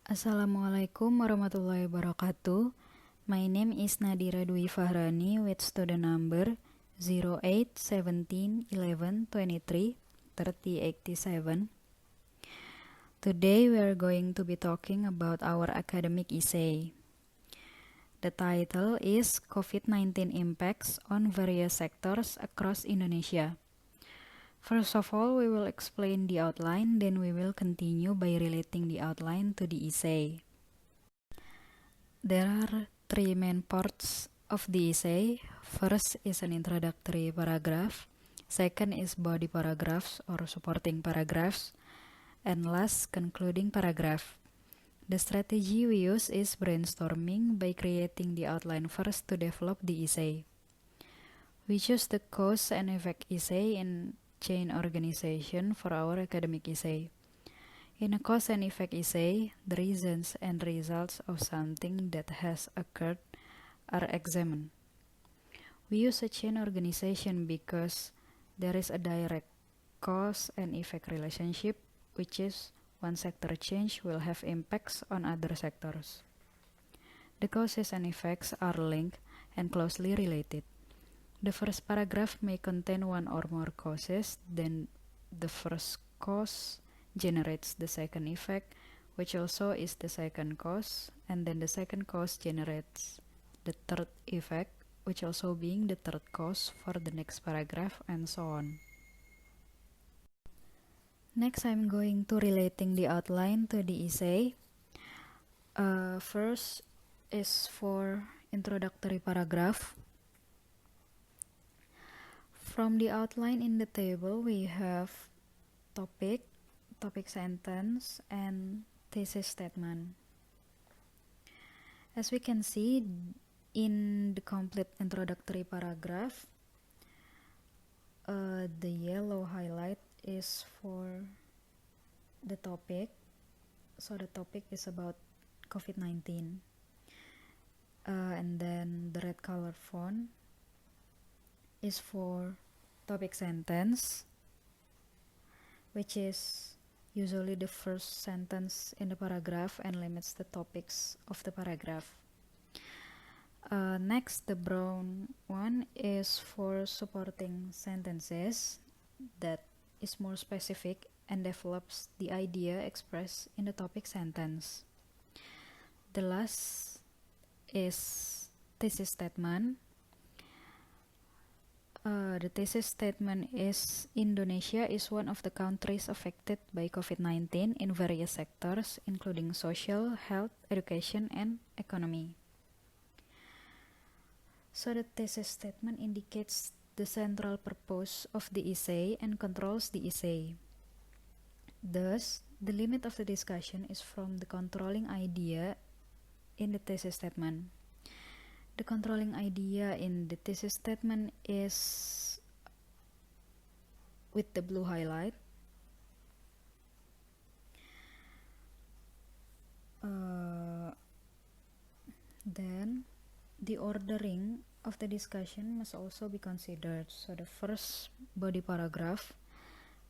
Assalamualaikum warahmatullahi wabarakatuh. My name is Nadira Dwi Fahrani with student number 081711233087. Today we are going to be talking about our academic essay. The title is COVID-19 Impacts on Various Sectors Across Indonesia. First of all, we will explain the outline, then we will continue by relating the outline to the essay. There are three main parts of the essay. First is an introductory paragraph, second is body paragraphs or supporting paragraphs, and last, concluding paragraph. The strategy we use is brainstorming by creating the outline first to develop the essay. We choose the cause and effect essay in chain organization for our academic essay. In a cause and effect essay, the reasons and results of something that has occurred are examined. We use a chain organization because there is a direct cause and effect relationship, which is one sector change will have impacts on other sectors. The causes and effects are linked and closely related. The first paragraph may contain one or more causes, then the first cause generates the second effect, which also is the second cause, and then the second cause generates the third effect, which also being the third cause for the next paragraph, and so on. Next, I'm going to relating the outline to the essay. First is for introductory paragraph. From the outline in the table, we have topic sentence, and thesis statement. As we can see in the complete introductory paragraph, the yellow highlight is for the topic. So the topic is about COVID-19. And then the red color font is for topic sentence, which is usually the first sentence in the paragraph and limits the topics of the paragraph. Next, the brown one is for supporting sentences that is more specific and develops the idea expressed in the topic sentence. The last is thesis statement. The thesis statement is Indonesia is one of the countries affected by COVID-19 in various sectors, including social, health, education, and economy. So the thesis statement indicates the central purpose of the essay and controls the essay. Thus, the limit of the discussion is from the controlling idea in the thesis statement. The controlling idea in the thesis statement is with the blue highlight. Then the ordering of the discussion must also be considered. So the first body paragraph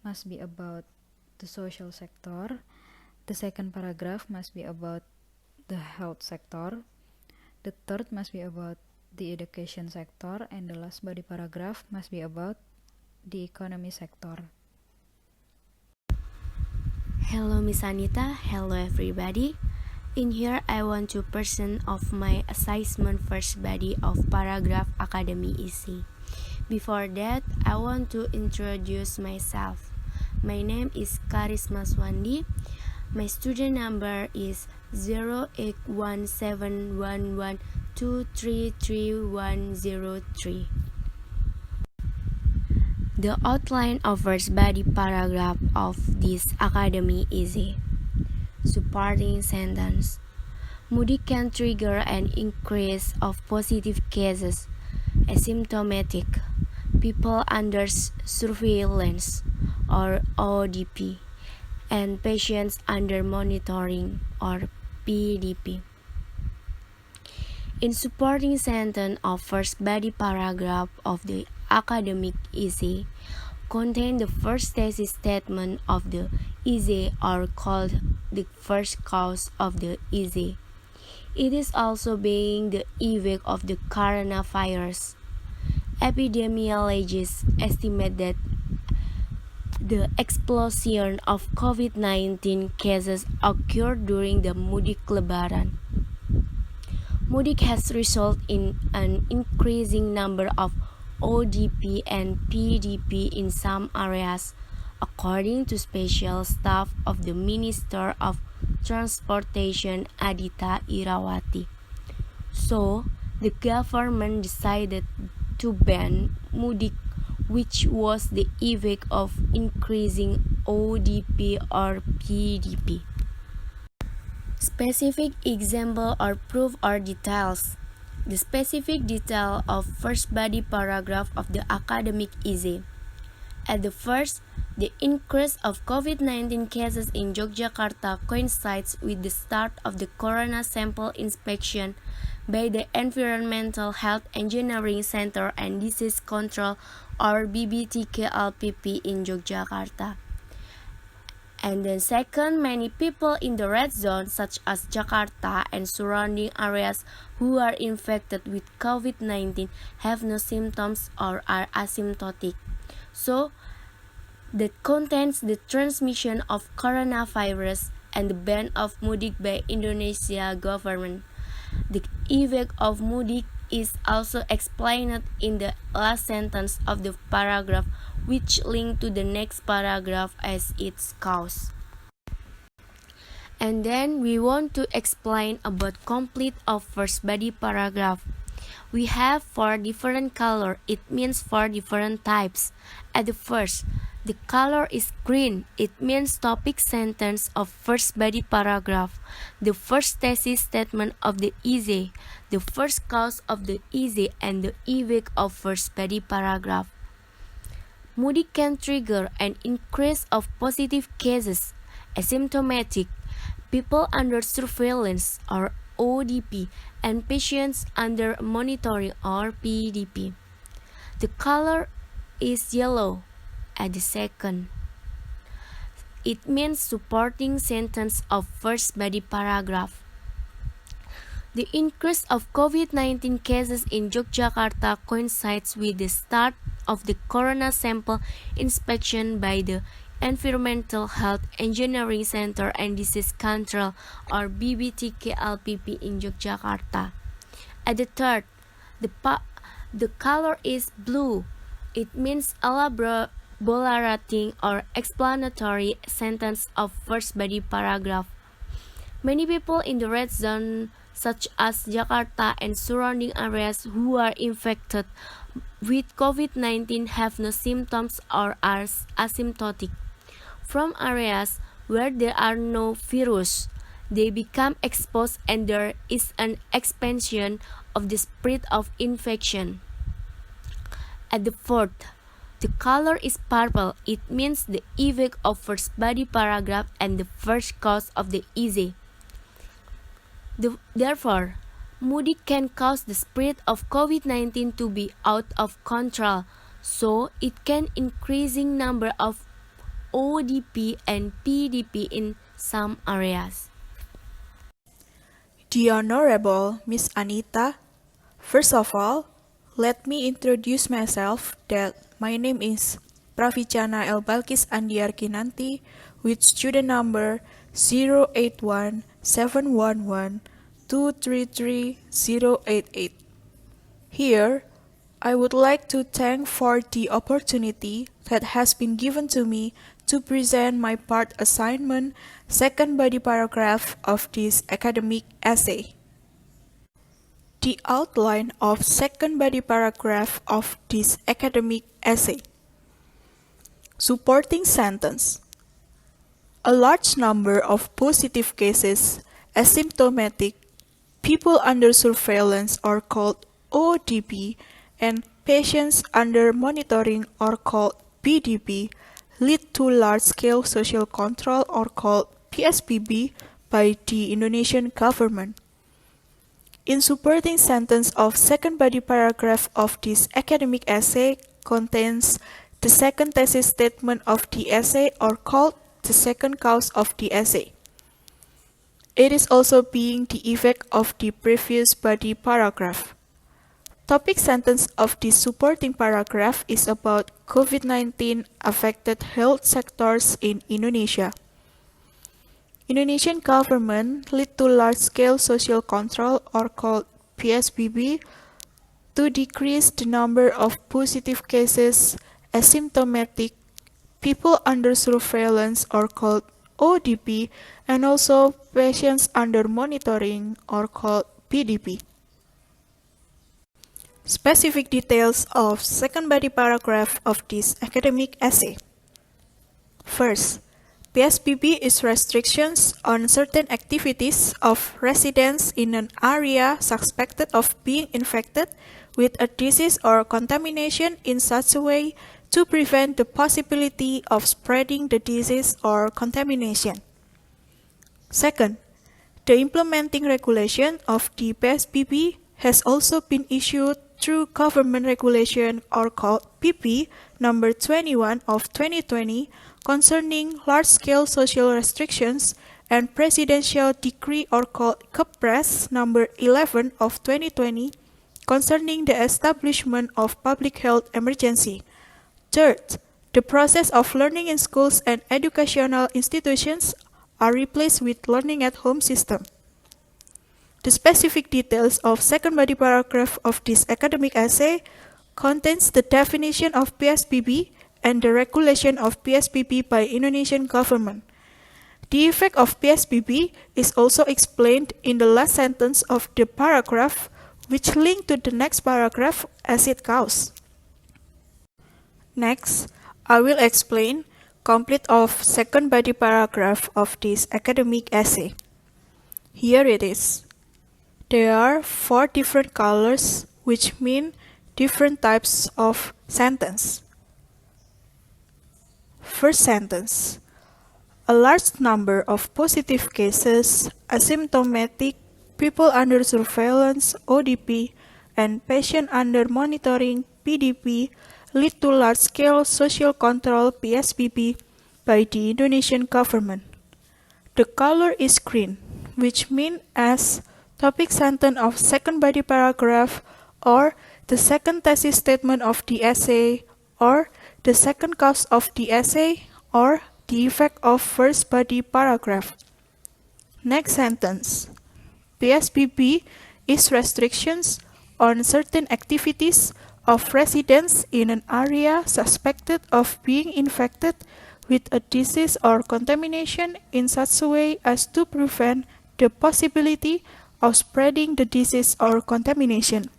must be about the social sector. The second paragraph must be about the health sector. The third must be about the education sector, and the last body paragraph must be about the economy sector. Hello Miss Anita, hello everybody. In here I want to present of my assessment first body of paragraph academy essay. Before that, I want to introduce myself. My name is Karisma Swandi. My student number is 081711233103. The outline of first body paragraph of this academy essay. Supporting sentence. Mudik can trigger an increase of positive cases, asymptomatic, people under surveillance or ODP, and patients under monitoring or PDP. In supporting sentence of first body paragraph of the academic essay, contain the first thesis statement of the essay are called the first cause of the essay. It is also being the effect of the coronavirus. Epidemiologists estimate that the explosion of COVID-19 cases occurred during the mudik Lebaran. Mudik has resulted in an increasing number of ODP and PDP in some areas, according to special staff of the Minister of Transportation Adita Irawati. So, the government decided to ban mudik, which was the effect of increasing ODP or PDP. Specific example or proof or details. The specific detail of first body paragraph of the academic essay. At the first, the increase of COVID-19 cases in Yogyakarta coincides with the start of the corona sample inspection by the Environmental Health Engineering Center and Disease Control or BBTKLPP in Yogyakarta. And then second, many people in the red zone such as Jakarta and surrounding areas who are infected with COVID-19 have no symptoms or are asymptomatic. So, that contains the transmission of coronavirus and the ban of mudik by Indonesia government. The effect of mudik is also explained in the last sentence of the paragraph, which link to the next paragraph as its cause. And then we want to explain about complete of first body paragraph. We have 4 different color. It means 4 different types. At the first, the color is green. It means topic sentence of first body paragraph. The first thesis statement of the essay. The first cause of the essay and the effect of first body paragraph. Mudik can trigger an increase of positive cases, asymptomatic, people under surveillance or ODP, and patients under monitoring or PDP. The color is yellow at the second. It means supporting sentence of first body paragraph. The increase of COVID-19 cases in Yogyakarta coincides with the start of the corona sample inspection by the Environmental Health Engineering Center and Disease Control or BBTKLPP in Yogyakarta. At the third, the color is blue. It means elaborating or explanatory sentence of first body paragraph. Many people in the red zone such as Jakarta and surrounding areas who are infected with COVID-19 have no symptoms or are asymptomatic. From areas where there are no virus, they become exposed and there is an expansion of the spread of infection. At the fourth, the color is purple. It means the effect of first body paragraph and the first cause of the essay. Therefore, mudik can cause the spread of COVID-19 to be out of control, so it can increasing number of ODP and PDP in some areas. The Honorable Miss Anita, first of all, let me introduce myself that my name is Pravichana El Balkis Andiar Kinanti with student number 081-711-233-088. Here, I would like to thank for the opportunity that has been given to me to present my part assignment, second body paragraph of this academic essay. The outline of second body paragraph of this academic essay. Supporting sentence. A large number of positive cases, asymptomatic, people under surveillance are called ODP, and patients under monitoring are called PDP, lead to large-scale social control or called PSBB by the Indonesian government. In supporting sentence of second body paragraph of this academic essay contains the second thesis statement of the essay or called the second cause of the essay. It is also being the effect of the previous body paragraph. Topic sentence of the supporting paragraph is about COVID-19 affected health sectors in Indonesia. Indonesian government led to large-scale social control or called PSBB to decrease the number of positive cases, asymptomatic, people under surveillance or called ODP, and also patients under monitoring or called PDP. Specific details of second body paragraph of this academic essay. First, PSBB is restrictions on certain activities of residents in an area suspected of being infected with a disease or contamination in such a way to prevent the possibility of spreading the disease or contamination. Second, the implementing regulation of the PSBB has also been issued through Government Regulation or called PP number 21 of 2020 concerning large-scale social restrictions and Presidential Decree or called Kepres number 11 of 2020 concerning the establishment of public health emergency. Third, the process of learning in schools and educational institutions are replaced with learning at home system. The specific details of second body paragraph of this academic essay contains the definition of PSBB and the regulation of PSBB by Indonesian government. The effect of PSBB is also explained in the last sentence of the paragraph, which link to the next paragraph as it goes. Next, I will explain complete of second body paragraph of this academic essay. Here it is. There are 4 different colors which mean different types of sentence. First sentence. A large number of positive cases, asymptomatic, people under surveillance, ODP, and patient under monitoring, PDP, lead to large-scale social control, PSBB, by the Indonesian government. The color is green, which means as topic sentence of second body paragraph or the second thesis statement of the essay or the second cause of the essay or the effect of first body paragraph. Next sentence. PSBB is restrictions on certain activities of residents in an area suspected of being infected with a disease or contamination in such a way as to prevent the possibility of spreading the disease or contamination.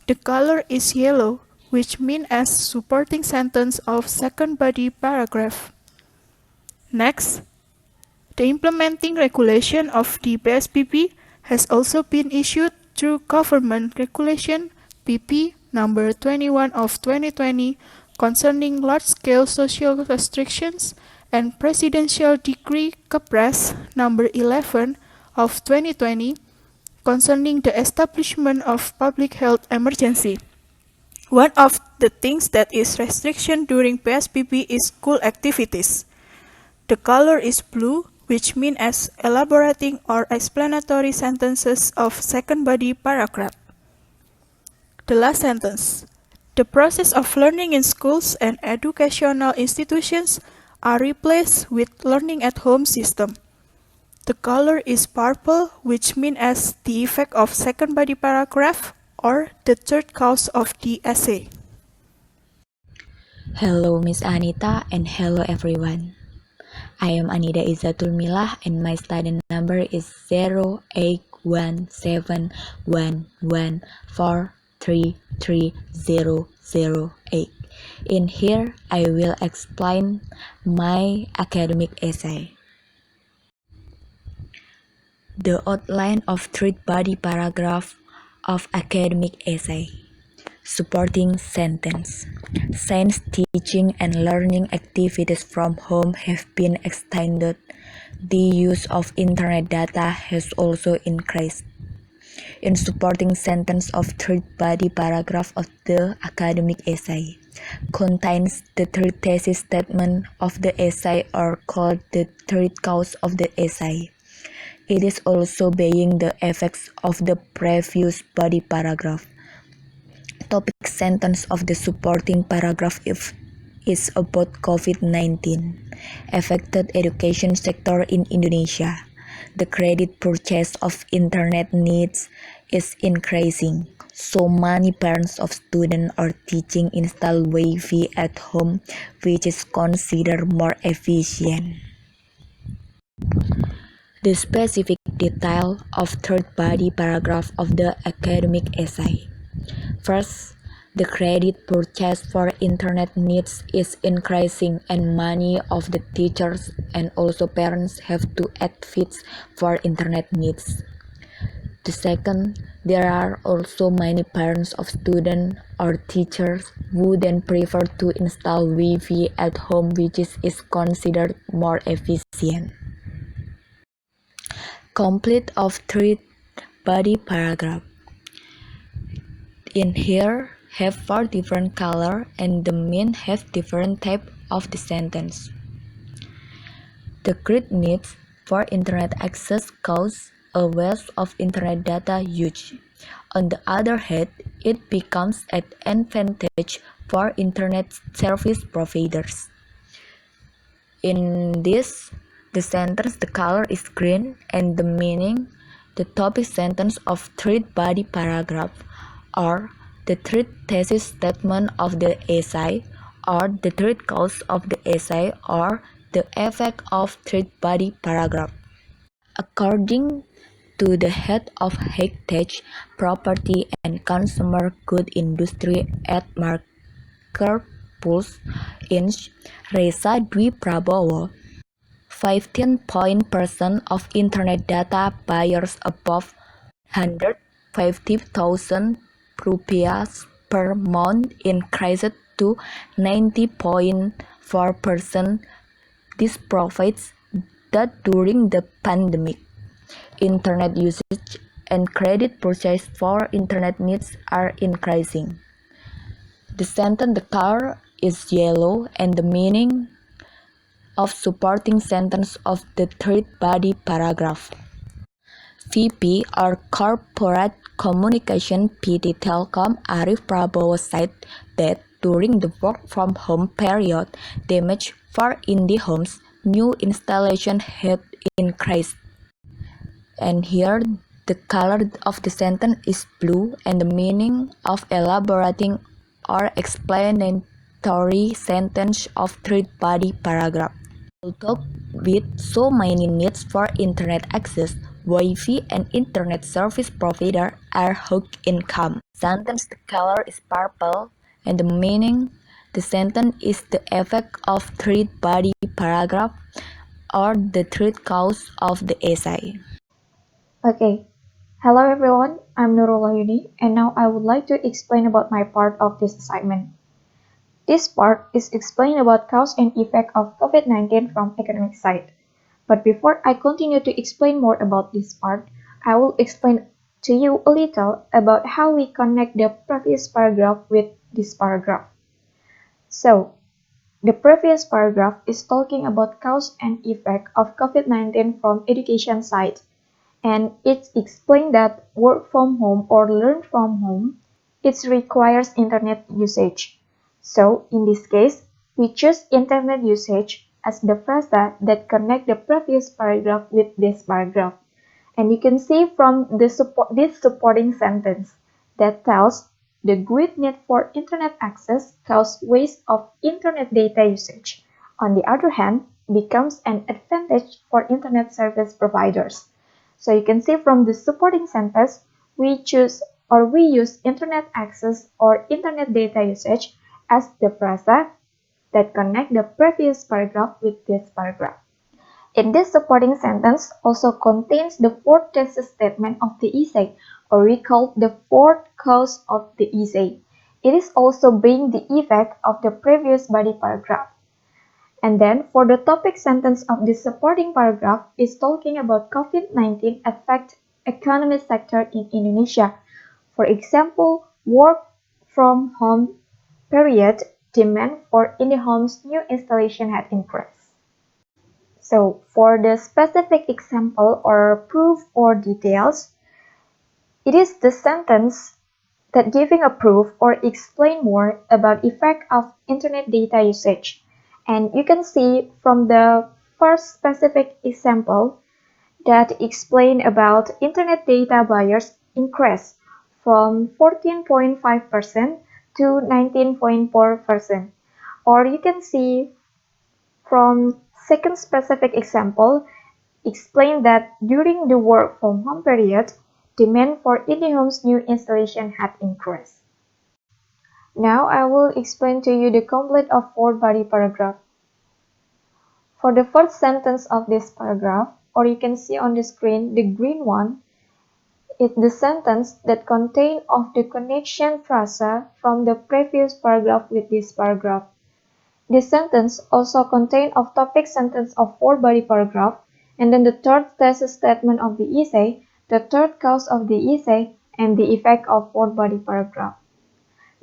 The color is yellow, which means as supporting sentence of second body paragraph. Next, the implementing regulation of the PSBB has also been issued through Government Regulation PP number 21 of 2020 concerning large-scale social restrictions and Presidential Decree Kepres number 11 of 2020 concerning the establishment of public health emergency. One of the things that is restriction during PSBB is school activities. The color is blue, which means as elaborating or explanatory sentences of second body paragraph. The last sentence. The process of learning in schools and educational institutions are replaced with learning at home system. The color is purple, which means as the effect of second body paragraph or the third cause of the essay. Hello Miss Anita and hello everyone. I am Anida Izzatul Milah and my student number is 081711433008. In here I will explain my academic essay. The outline of third body paragraph of academic essay. Supporting sentence. Since teaching and learning activities from home have been extended, the use of internet data has also increased. in supporting sentence of third body paragraph of the academic essay contains the third thesis statement of the essay or called the third cause of the essay. It is also being the effects of the previous body paragraph. Topic sentence of the supporting paragraph is about COVID-19 affected education sector in Indonesia. The credit purchase of internet needs is increasing, so many parents of students are teaching install Wi-Fi at home, which is considered more efficient. The specific detail of third body paragraph of the academic essay. First, the credit purchase for internet needs is increasing and many of the teachers and also parents have to add fees for internet needs. The second, there are also many parents of students or teachers who then prefer to install Wi-Fi at home, which is considered more efficient. Complete of third body paragraph. In here have 4 different color and the mean have different type of the sentence. The grid needs for internet access cause a waste of internet data use. On the other hand, it becomes an advantage for internet service providers. In this, the sentence, the color is green and the meaning, the topic sentence of third body paragraph or the third thesis statement of the essay or the third cause of the essay or the effect of third body paragraph. According to the head of Heritage Property and Consumer Good Industry at Market Pulse Inc., Reza Dwi Prabowo, 15% of internet data buyers above Rp150,000 per month increased to 90.4%. This provides that during the pandemic, internet usage and credit purchase for internet needs are increasing. The sentence, the color is yellow and the meaning of supporting sentence of the third body paragraph. VP or Corporate Communication PT Telkom Arif Prabowo said that during the work from home period, damage for indie homes new installation had increased. And here the color of the sentence is blue and the meaning of elaborating or explanatory sentence of third body paragraph. Although with so many needs for internet access, Wi-Fi and internet service provider are hooked income. Sentence the color is purple and the meaning the sentence is the effect of third body paragraph or the third cause of the essay. Okay, hello everyone, I'm Nurullah Yuni and now I would like to explain about my part of this assignment. This part is explain about cause and effect of COVID-19 from academic side. But before I continue to explain more about this part, I will explain to you a little about how we connect the previous paragraph with this paragraph. So, the previous paragraph is talking about cause and effect of COVID-19 from education side. And it explains that work from home or learn from home, it requires internet usage. So in this case, we choose internet usage as the phrase that connect the previous paragraph with this paragraph. And you can see from this supporting sentence that tells the great need for internet access causes waste of internet data usage. On the other hand, becomes an advantage for internet service providers. So you can see from the supporting sentence, we use internet access or internet data usage as the phrase that connect the previous paragraph with this paragraph. In this supporting sentence also contains the fourth thesis statement of the essay, or we call the fourth cause of the essay. It is also being the effect of the previous body paragraph. And then for the topic sentence of this supporting paragraph is talking about COVID-19 effect economy sector in Indonesia. For example, work from home period, demand for IndiHome's new installation had increased. So for the specific example or proof or details, it is the sentence that giving a proof or explain more about effect of internet data usage. And you can see from the first specific example that explain about internet data buyers increase from 14.5% to 19.4%. Or you can see from second specific example explain that during the work from home period, demand for IndiHome's new installation had increased. Now I will explain to you the complete of four body paragraph. For the first sentence of this paragraph, or you can see on the screen the green one, is the sentence that contain of the connection phrase from the previous paragraph with this paragraph. This sentence also contain of topic sentence of four body paragraph, and then the third thesis statement of the essay, the third cause of the essay, and the effect of four body paragraph.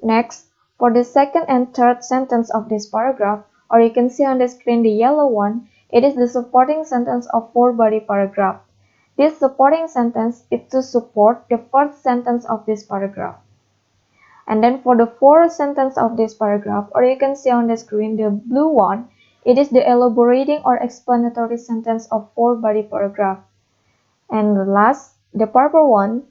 Next, for the second and third sentence of this paragraph, or you can see on the screen the yellow one, it is the supporting sentence of four body paragraph. This supporting sentence is to support the first sentence of this paragraph. And then for the fourth sentence of this paragraph, or you can see on the screen the blue one, it is the elaborating or explanatory sentence of four body paragraph. And the last, the purple one,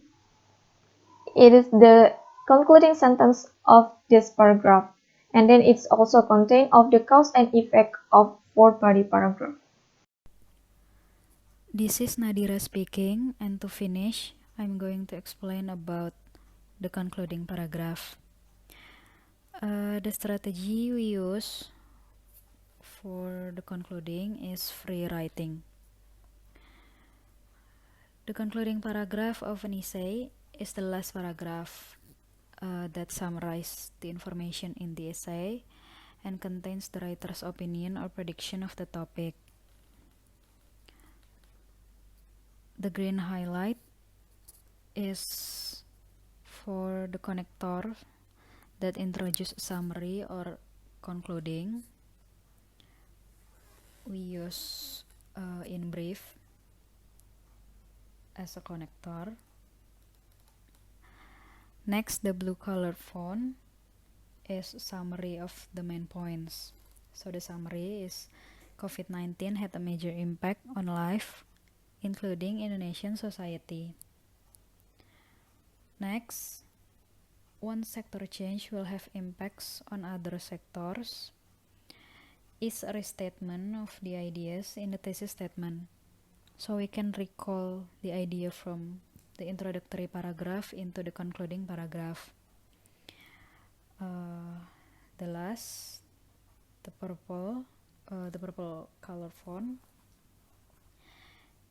it is the concluding sentence of this paragraph. And then it's also contained of the cause and effect of four body paragraph. This is Nadira speaking, and to finish, I'm going to explain about the concluding paragraph. The strategy we use for the concluding is free writing. The concluding paragraph of an essay is the last paragraph that summarizes the information in the essay and contains the writer's opinion or prediction of the topic. The green highlight is for the connector that introduce summary or concluding. We use in brief as a connector. Next, the blue colored font is summary of the main points. So the summary is COVID-19 had a major impact on life, including Indonesian society. Next, one sector change will have impacts on other sectors is a restatement of the ideas in the thesis statement. So we can recall the idea from the introductory paragraph into the concluding paragraph. The last, the purple color font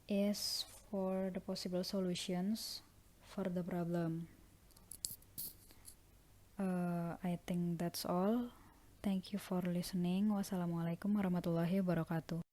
is for the possible solutions for the problem. I think that's all. Thank you for listening. Wassalamualaikum warahmatullahi wabarakatuh.